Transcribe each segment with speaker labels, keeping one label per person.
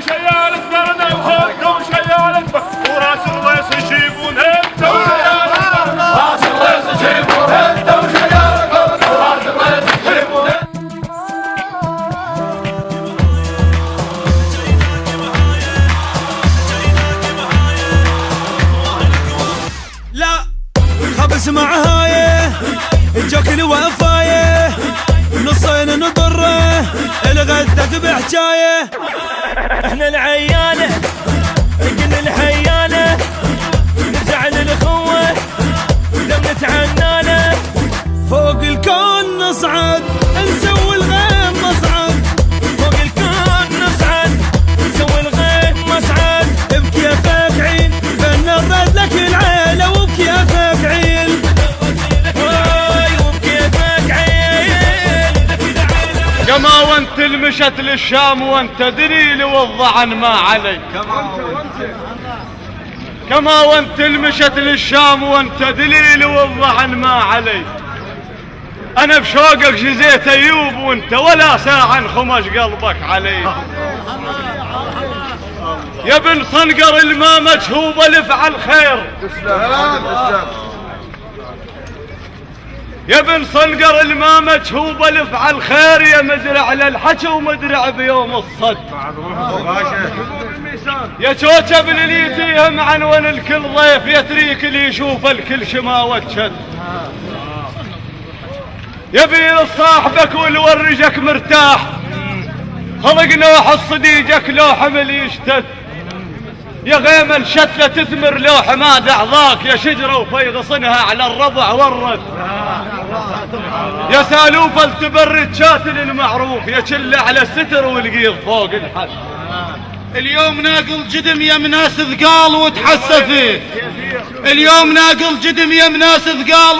Speaker 1: شيالك برنا وهوكم شيالك وراس الريس يجيبون انت وشيالك راس الريس يجيبون انت وشيالك وراس الريس يجيبون
Speaker 2: لا خبز مع هايه الجوك الوفايه نصين نضره الغدك بحجايه
Speaker 3: احنا العيانه كل الحيانه نزعل الاخوه دم نتعنانه
Speaker 2: فوق الكون نصعد نسوي الغيم مصعد
Speaker 3: فوق الكون نصعد نسوي الغيم مصعد
Speaker 2: بكيفك عين فنرد لك العيله وبكيفك عين
Speaker 3: وبكيفك عين
Speaker 1: كما وانت المشت للشام وانت دليل والظعن ما علي كما وانت المشت للشام وانت دليل والظعن ما علي انا بشوقك جزيت ايوب وانت ولا ساعة خمش قلبك علي يا ابن صنقر الما مجهوب لفعل خير يا ابن صنقر الما مجهوب لفعل خير يا مدرع للحكي ومدرع بيوم الصد يا شوشب اللي يتيهم عنون الكل ضيف يتريك اللي يشوف الكل شما وجد يبي صاحبك والورجك مرتاح خلق نوح الصديجك لو حمل يشتد يا غيم الشتلة تثمر لو حماد اعضاك يا شجرة وفي غصنها على الرضع ورد يا سالوفة التبرد شاتل المعروف يا شلة على الستر والقيض فوق الحد
Speaker 4: اليوم ناقل جدم يا مناس ثقال وتحسفت اليوم ناقل جدم يا مناس ثقال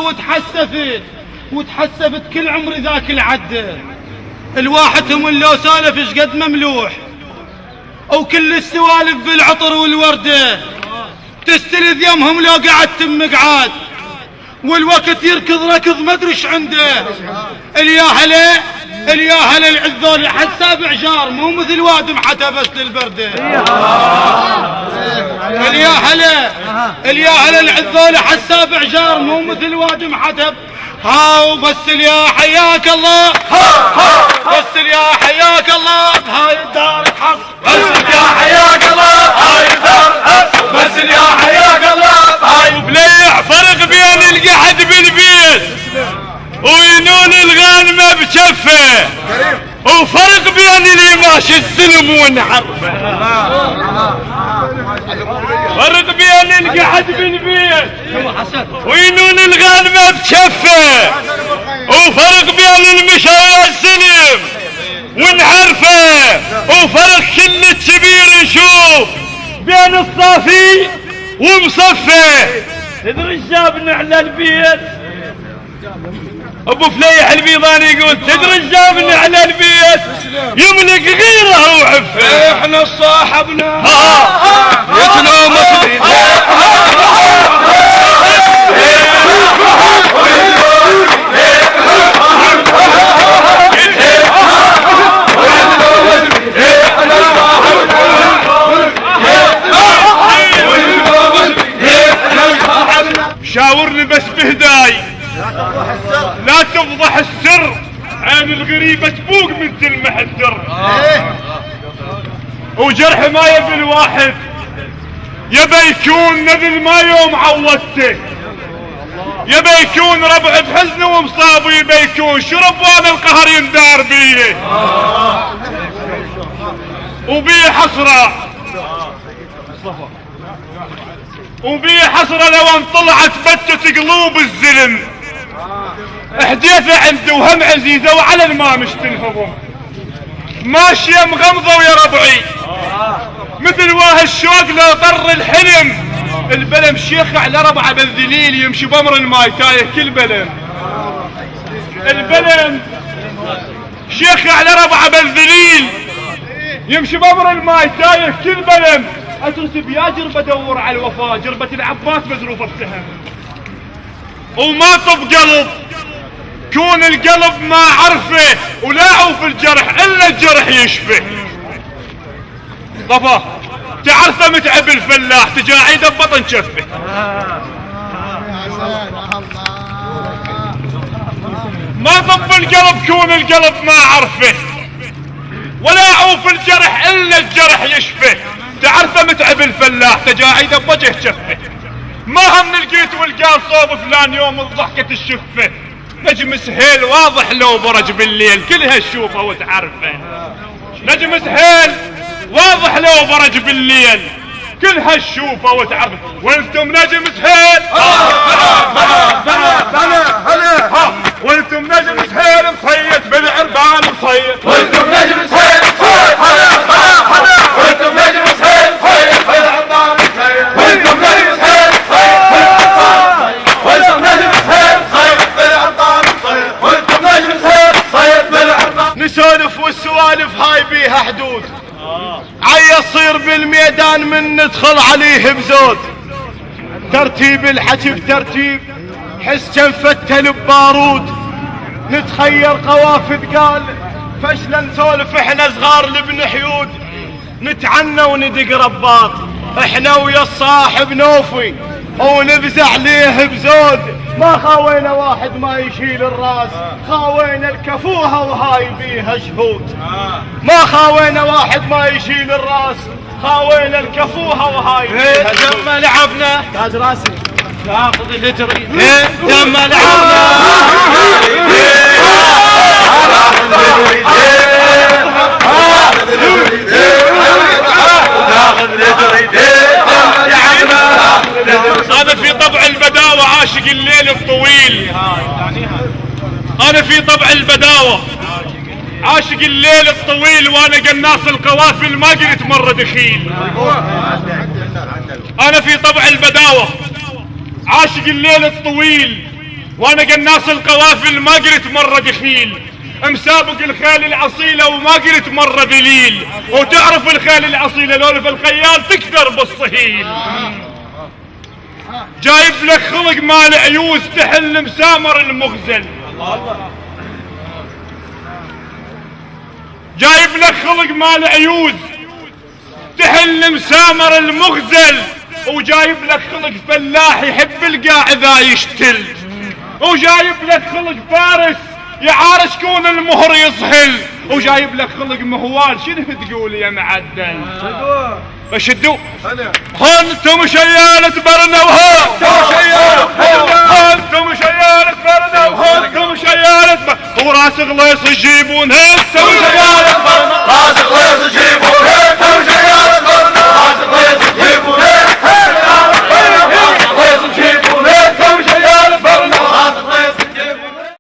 Speaker 4: وتحسفت كل عمر ذاك العده الواحد هم لو سالف ايش قد مملوح او كل السوالف بالعطر والورده تستلذ يمهم لو قعدت مقعاد والوقت يركض ركض ما ادري ايش عنده الياهله العذول حساب عجار مو مثل وادم حتى بس للبرده الياهله العذول حساب عجار مو مثل وادم حتى هاو بس يا حياك الله بس يا حياك الله هاي الدار تحص بس يا حياك الله هاي الدار تحص بس يا حياك الله هاي
Speaker 1: وبليع فرق بين القعد بالبيت وينون الغانمة بجفه وفرق بين اللي ماشي السلم ونعرفه فرق بين القعد بالبيت وينون الغانمة بجفه وفرق بين المشي السلم ونعرفه وفرق كل الكبير نشوف بين الصافي ومصفه
Speaker 3: تدري جابنا على البيت
Speaker 1: ابو فليح البيضاني يقول تدري جابنا على البيت يملك غيره وعفه
Speaker 4: احنا صاحبنا
Speaker 1: يتنوم شاورني بس بهداي لا تفضح السر عين الغريبة تبوق من تلمح الدر وجرح ما يبي الواحد يبي يكون نذل ما يوم عودته يبي يكون ربع بحزن ومصاب يبي يكون شرب وانا القهر يندار بيه وبيه حسرة لو ان طلعت بتت قلوب الزلم احديثه عنده وهم عزيزة وعلى الماء مش تنهضم ماشية مغمضة ويا ربعي مثل واه الشوق لو طر الحلم البلم شيخ على ربعه بالذليل يمشي بامر الماي تايه كل بلم البلم شيخ على ربعه بالذليل يمشي بامر الماي تايه كل بلم اترسب يا جربة ادور على الوفاء جربة العباس مزروفة بسهم وما طب قلب كون القلب ما عرفه ولا عوف الجرح الا الجرح يشفه طفا تعرفه متعب الفلاح تجاعيده ببطن شفه. ما طب القلب كون القلب ما عرفه، ولا عوف الجرح الا الجرح يشفه. تعرفه متعب الفلاح تجاعيده بوجه شفه. ما هم لقيت والقال صوب فلان يوم الضحكة الشفه. نجم سهيل واضح لو برج بالليل كلها تشوفه وتعرفه. نجم سهيل واضح لو برج بالليل كلها تشوفه وتعرفه. وانتم نجم سهيل وانتم نجم سهيل مصيد بالعربان مصيد. وانتم نجم سهيل وانتم نجم سهيل بالعربان مصيد. وانتم نجم سهيل وانتم نجم سهيل بالعربان مصيد. وانتم نجم سهيل بالعربان. نسولف والسوالف هاي بيها حدود. عيا يصير بالميدان من ندخل عليه بزود. ترتيب الحكي بترتيب حس فتل ببارود. نتخير قوافذ قال فشلا نسولف احنا صغار لبن حيود. نتعنى وندق رباط احنا ويا الصاحب نوفي ونفزع ليه بزود. ما خاوينا واحد ما يشيل الراس خاوينا الكفوها وهاي بيها شهود. ما خاوينا واحد ما يشيل الراس خاوينا الكفوها وهاي بيها شهود. دم لعبنا تاج راسي تاخذ الهجري دم لعبنا أنا في طبع البداوة عاشق الليل الطويل. أنا في طبع البداوة عاشق الليل الطويل وأنا قناص القوافل ما قلت مرة دخيل. أنا في طبع البداوة عاشق الليل الطويل وأنا قناص القوافل ما قلت مرة دخيل. مسابق الخيل العصيلة وما قلت مرة ذليل. وتعرف الخيل العصيلة لولف الخيال تكثر بالصهيل. جايب لك خلق مال عيوز تحل مسامر المغزل. جايب لك خلق مال عيوز تحل مسامر المغزل. وجايب لك خلق فلاح يحب القاع اذا يشتل. وجايب لك خلق فارس يعارش كون المهر يصهل. وجايب لك خلق مهوال شنو تقول يا معدل؟ فشدوا انتم شيالة برنا انتم شيالة برنا انتم شيالة وراس غليص يجيبونها. انتم شيالة برنا راس غليص يجيبونها.